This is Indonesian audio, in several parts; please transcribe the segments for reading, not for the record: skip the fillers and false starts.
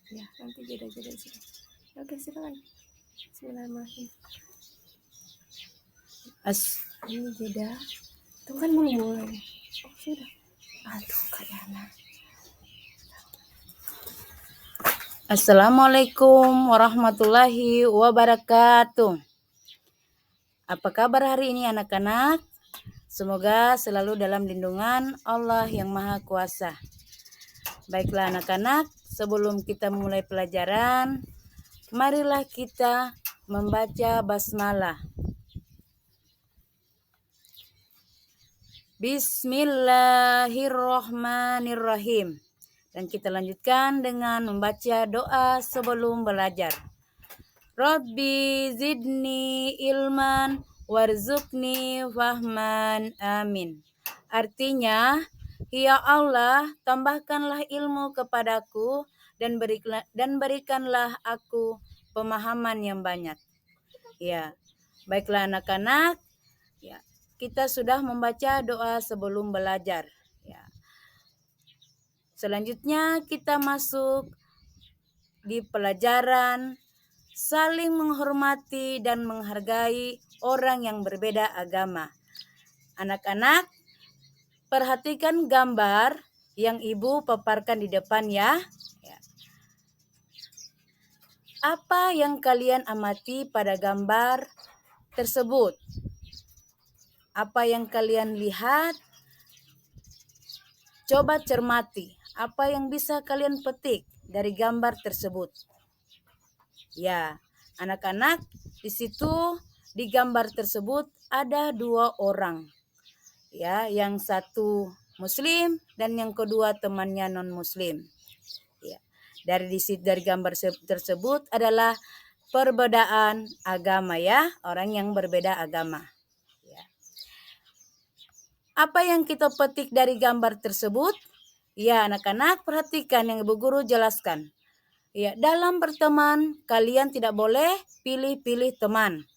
Ya, nanti jeda-jeda sih. Oke, silakan. Bismillahirrahmanirrahim. Ini jeda. Tuh kan belum mulai. Oh, sudah. Aduh, kayaknya. Assalamualaikum warahmatullahi wabarakatuh. Apa kabar hari ini anak-anak? Semoga selalu dalam lindungan Allah yang Maha Kuasa. Baiklah anak-anak, sebelum kita mulai pelajaran, marilah kita membaca basmalah. Bismillahirrohmanirrohim. Dan kita lanjutkan dengan membaca doa sebelum belajar. Rabbi zidni ilman warzuqni fahman amin. Artinya, ya Allah, tambahkanlah ilmu kepadaku dan berikanlah aku pemahaman yang banyak. Ya, baiklah anak-anak. Ya, kita sudah membaca doa sebelum belajar. Ya. Selanjutnya kita masuk di pelajaran saling menghormati dan menghargai orang yang berbeda agama. Anak-anak, perhatikan gambar yang Ibu paparkan di depan ya. Apa yang kalian amati pada gambar tersebut? Apa yang kalian lihat? Coba cermati. Apa yang bisa kalian petik dari gambar tersebut? Ya, anak-anak, di situ di gambar tersebut ada 2 orang. Ya, yang satu muslim dan yang kedua temannya non-muslim. Ya. Dari gambar tersebut adalah perbedaan agama ya, orang yang berbeda agama. Ya. Apa yang kita petik dari gambar tersebut? Ya, anak-anak perhatikan yang Ibu Guru jelaskan. Ya, dalam berteman kalian tidak boleh pilih-pilih teman.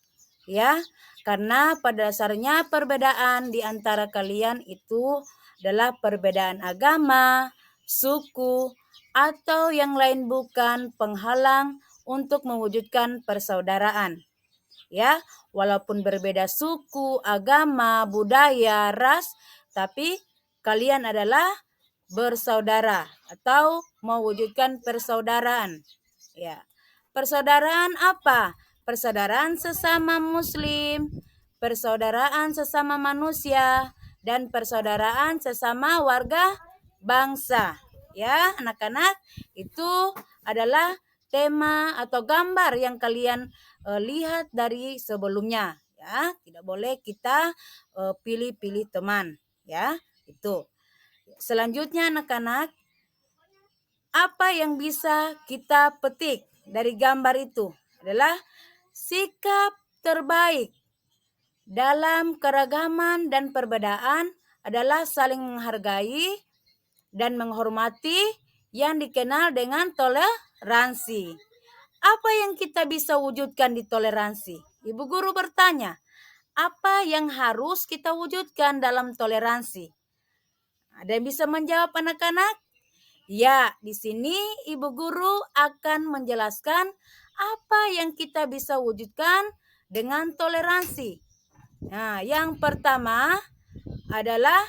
Ya, karena pada dasarnya perbedaan di antara kalian itu adalah perbedaan agama, suku, atau yang lain bukan penghalang untuk mewujudkan persaudaraan. Ya, walaupun berbeda suku, agama, budaya, ras, tapi kalian adalah bersaudara atau mewujudkan persaudaraan. Ya. Persaudaraan apa? Persaudaraan sesama muslim, persaudaraan sesama manusia, dan persaudaraan sesama warga bangsa. Ya, anak-anak, itu adalah tema atau gambar yang kalian lihat dari sebelumnya. Ya, tidak boleh kita pilih-pilih teman. Ya, itu. Selanjutnya anak-anak, apa yang bisa kita petik dari gambar itu adalah sikap terbaik dalam keragaman dan perbedaan adalah saling menghargai dan menghormati yang dikenal dengan toleransi. Apa yang kita bisa wujudkan di toleransi? Ibu guru bertanya, apa yang harus kita wujudkan dalam toleransi? Ada yang bisa menjawab anak-anak? Ya, di sini Ibu Guru akan menjelaskan apa yang kita bisa wujudkan dengan toleransi. Nah, yang pertama adalah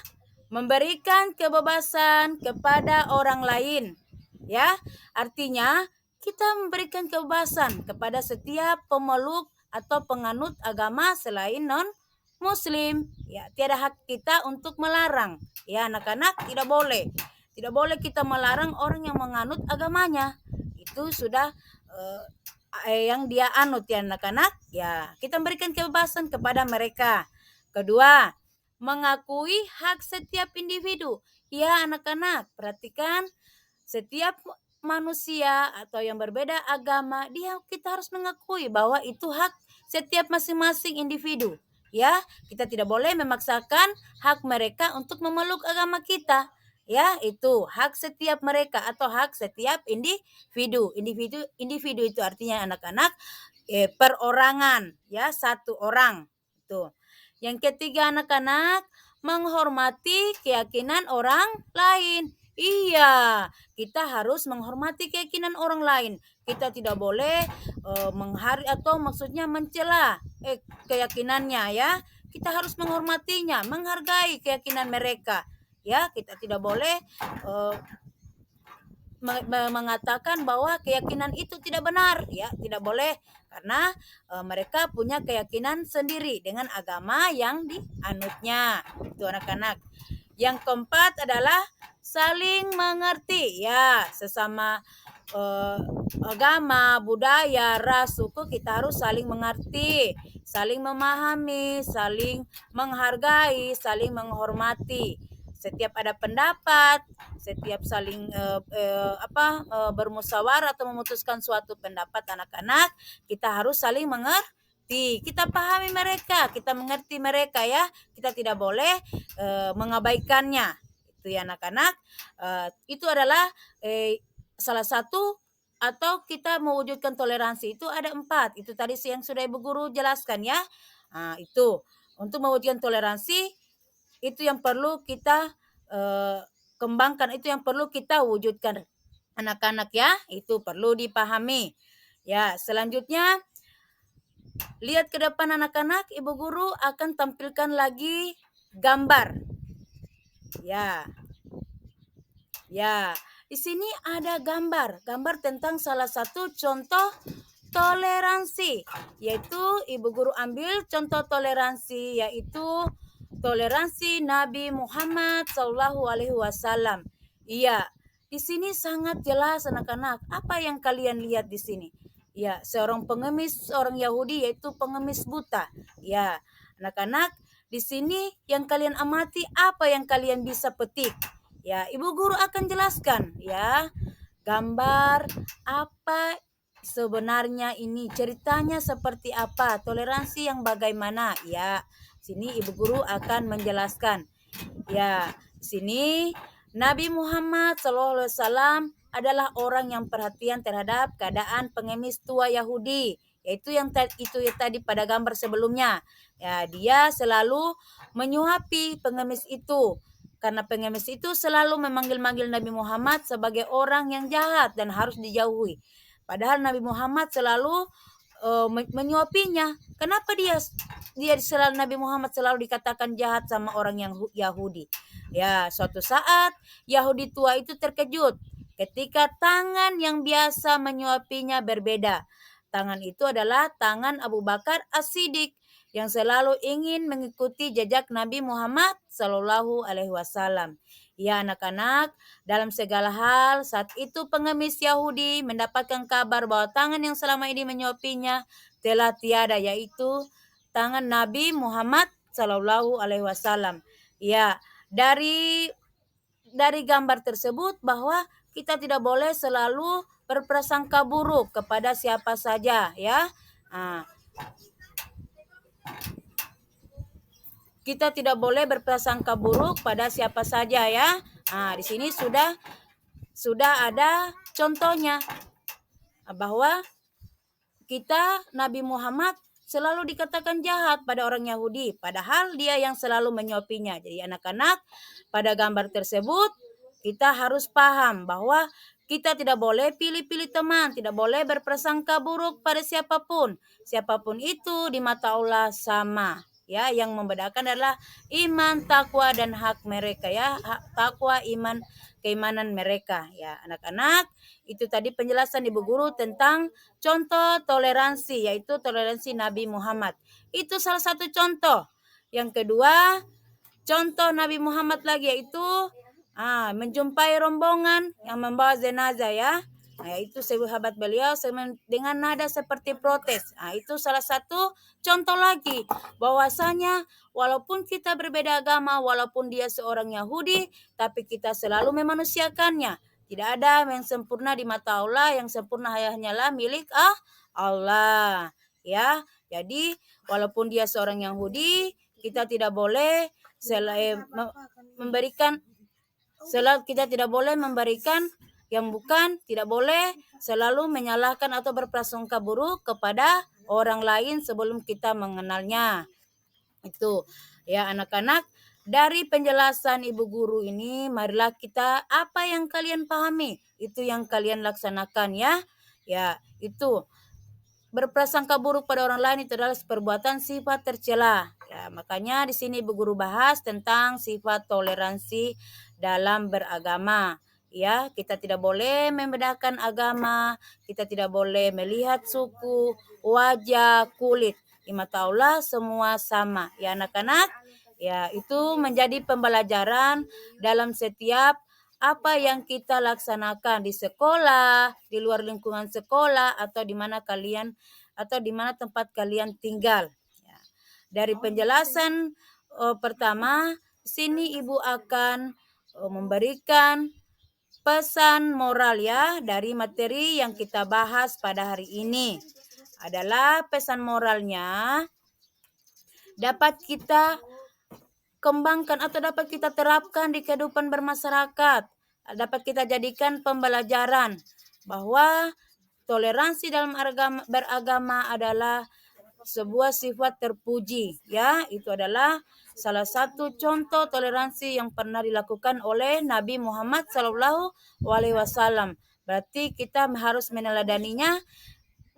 memberikan kebebasan kepada orang lain. Ya, artinya kita memberikan kebebasan kepada setiap pemeluk atau penganut agama selain non-muslim. Ya, tiada hak kita untuk melarang. Ya, anak-anak tidak boleh. Tidak boleh kita melarang orang yang menganut agamanya. Itu sudah yang dia anut ya anak-anak. Ya, kita berikan kebebasan kepada mereka. Kedua, mengakui hak setiap individu. Ya, anak-anak, perhatikan setiap manusia atau yang berbeda agama, kita harus mengakui bahwa itu hak setiap masing-masing individu. Ya, kita tidak boleh memaksakan hak mereka untuk memeluk agama kita. Ya, itu hak setiap mereka atau hak setiap individu. Individu itu artinya anak-anak perorangan, ya, satu orang. Itu. Yang ketiga anak-anak, menghormati keyakinan orang lain. Iya, kita harus menghormati keyakinan orang lain. Kita tidak boleh menghari atau maksudnya mencela keyakinannya ya. Kita harus menghormatinya, menghargai keyakinan mereka. Ya, kita tidak boleh eh, mengatakan bahwa keyakinan itu tidak benar, ya, tidak boleh karena mereka punya keyakinan sendiri dengan agama yang dianutnya. Itu anak-anak. Yang keempat adalah saling mengerti, ya, sesama agama, budaya, ras, suku kita harus saling mengerti, saling memahami, saling menghargai, saling menghormati. Setiap ada pendapat, setiap saling bermusyawarah atau memutuskan suatu pendapat anak-anak, kita harus saling mengerti. Kita pahami mereka, kita mengerti mereka ya. Kita tidak boleh mengabaikannya. Itu ya anak-anak. Itu adalah salah satu atau kita mewujudkan toleransi itu ada 4. Itu tadi yang sudah Ibu Guru jelaskan ya. Itu untuk mewujudkan toleransi itu yang perlu kita kembangkan, itu yang perlu kita wujudkan anak-anak ya, itu perlu dipahami. Ya, selanjutnya lihat ke depan anak-anak, Ibu Guru akan tampilkan lagi gambar. Ya. Ya, di sini ada gambar tentang salah satu contoh toleransi, yaitu Ibu Guru ambil contoh toleransi, yaitu toleransi Nabi Muhammad SAW. Iya, di sini sangat jelas anak-anak. Apa yang kalian lihat di sini? Ya, seorang pengemis, orang Yahudi, yaitu pengemis buta. Ya, anak-anak, di sini yang kalian amati, apa yang kalian bisa petik? Ya, Ibu Guru akan jelaskan ya, gambar apa sebenarnya ini, ceritanya seperti apa, toleransi yang bagaimana. Ya, sini Ibu Guru akan menjelaskan. Ya, sini Nabi Muhammad SAW adalah orang yang perhatian terhadap keadaan pengemis tua Yahudi, yaitu yang tadi pada gambar sebelumnya. Ya, dia selalu menyuapi pengemis itu karena pengemis itu selalu memanggil-manggil Nabi Muhammad sebagai orang yang jahat dan harus dijauhi. Padahal Nabi Muhammad selalu menyuapinya. Kenapa dia selalu, Nabi Muhammad selalu dikatakan jahat sama orang yang Yahudi? Ya, suatu saat Yahudi tua itu terkejut ketika tangan yang biasa menyuapinya berbeda. Tangan itu adalah tangan Abu Bakar As-Siddiq yang selalu ingin mengikuti jejak Nabi Muhammad Shallallahu Alaihi Wasallam. Ya anak-anak, dalam segala hal saat itu pengemis Yahudi mendapatkan kabar bahwa tangan yang selama ini menyuapinya telah tiada, yaitu tangan Nabi Muhammad Shallallahu Alaihi Wasallam. Ya, dari gambar tersebut bahwa kita tidak boleh selalu berprasangka buruk kepada siapa saja ya. Kita tidak boleh berprasangka buruk pada siapa saja ya. Di sini sudah ada contohnya bahwa kita Nabi Muhammad selalu dikatakan jahat pada orang Yahudi, padahal dia yang selalu menyuapinya. Jadi anak-anak, pada gambar tersebut kita harus paham bahwa kita tidak boleh pilih-pilih teman, tidak boleh berprasangka buruk pada siapapun. Siapapun itu di mata Allah sama. Ya, yang membedakan adalah iman, takwa dan hak mereka ya, hak takwa, iman, keimanan mereka ya. Anak-anak, itu tadi penjelasan Ibu Guru tentang contoh toleransi, yaitu toleransi Nabi Muhammad. Itu salah satu contoh. Yang kedua, contoh Nabi Muhammad lagi, yaitu menjumpai rombongan yang membawa jenazah ya. Itu sahabat beliau dengan nada seperti protes. Itu salah satu contoh lagi bahwasanya walaupun kita berbeda agama, walaupun dia seorang Yahudi, tapi kita selalu memanusiakannya. Tidak ada yang sempurna di mata Allah, yang sempurna hanyalah milik Allah. Ya, jadi walaupun dia seorang Yahudi, kita tidak boleh kita tidak boleh memberikan yang bukan, tidak boleh selalu menyalahkan atau berprasangka buruk kepada orang lain sebelum kita mengenalnya. Itu ya anak-anak, dari penjelasan ibu guru ini, marilah kita apa yang kalian pahami, itu yang kalian laksanakan ya. Ya, itu berprasangka buruk pada orang lain itu adalah perbuatan sifat tercela. Ya, makanya di sini ibu guru bahas tentang sifat toleransi dalam beragama. Ya, kita tidak boleh membedakan agama, kita tidak boleh melihat suku, wajah, kulit. Di mata Allah semua sama. Ya anak-anak, ya itu menjadi pembelajaran dalam setiap apa yang kita laksanakan di sekolah, di luar lingkungan sekolah, atau di mana kalian atau di mana tempat kalian tinggal. Ya. Dari penjelasan pertama, sini ibu akan memberikan pesan moral ya dari materi yang kita bahas pada hari ini. Adalah pesan moralnya dapat kita kembangkan atau dapat kita terapkan di kehidupan bermasyarakat. Dapat kita jadikan pembelajaran bahwa toleransi dalam beragama adalah sebuah sifat terpuji ya. Itu adalah salah satu contoh toleransi yang pernah dilakukan oleh Nabi Muhammad SAW. Berarti kita harus meneladaninya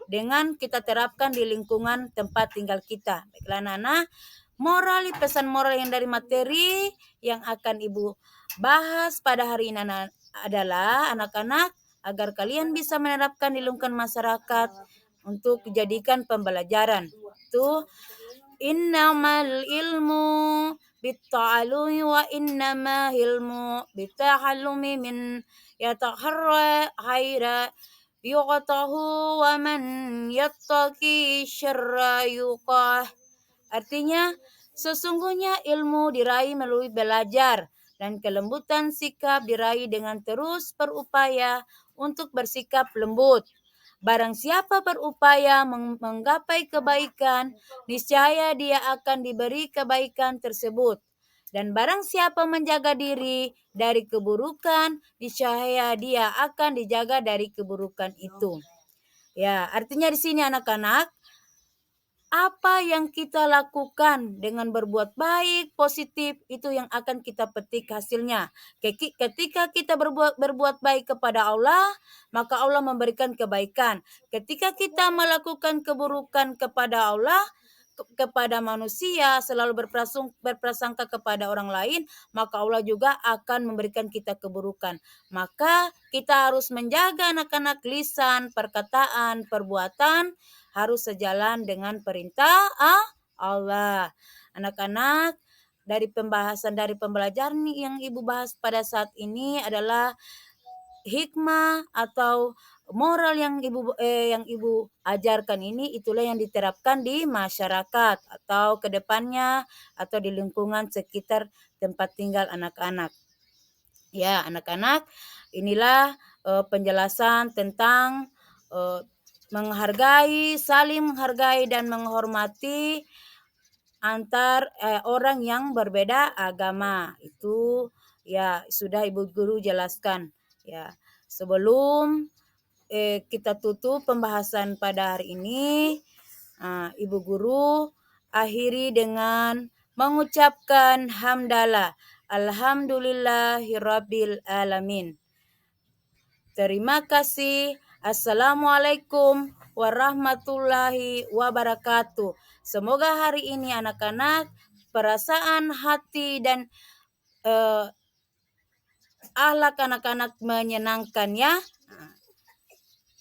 dengan kita terapkan di lingkungan tempat tinggal kita. Baiklah anak-anak, pesan moral yang dari materi yang akan ibu bahas pada hari ini adalah anak-anak agar kalian bisa menerapkan di lingkungan masyarakat untuk dijadikan pembelajaran. Itu innamal ilmu bitta'alumi wa innama ilmu bitta'allumi min yataharra khaira yuqtahu wa man yattaqi syarra yuqah. Artinya, sesungguhnya ilmu diraih melalui belajar dan kelembutan sikap diraih dengan terus berupaya untuk bersikap lembut. Barang siapa berupaya menggapai kebaikan, niscaya dia akan diberi kebaikan tersebut. Dan barang siapa menjaga diri dari keburukan, niscaya dia akan dijaga dari keburukan itu. Ya, artinya di sini anak-anak, apa yang kita lakukan dengan berbuat baik, positif, itu yang akan kita petik hasilnya. Ketika kita berbuat baik kepada Allah, maka Allah memberikan kebaikan. Ketika kita melakukan keburukan kepada Allah, kepada manusia, selalu berprasangka kepada orang lain, maka Allah juga akan memberikan kita keburukan. Maka kita harus menjaga anak-anak lisan, perkataan, perbuatan, harus sejalan dengan perintah Allah. Anak-anak, dari pembelajaran yang ibu bahas pada saat ini adalah hikmah atau moral yang ibu ajarkan ini, itulah yang diterapkan di masyarakat atau kedepannya atau di lingkungan sekitar tempat tinggal anak-anak. Ya, anak-anak, inilah penjelasan tentang saling menghargai dan menghormati antar orang yang berbeda agama. Itu ya sudah ibu guru jelaskan. Ya, sebelum kita tutup pembahasan pada hari ini, ibu guru akhiri dengan mengucapkan hamdalah. Alhamdulillahirabbil alamin. Terima kasih. Assalamualaikum warahmatullahi wabarakatuh. Semoga hari ini anak-anak perasaan hati dan akhlak anak-anak menyenangkan ya.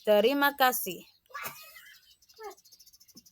Terima kasih.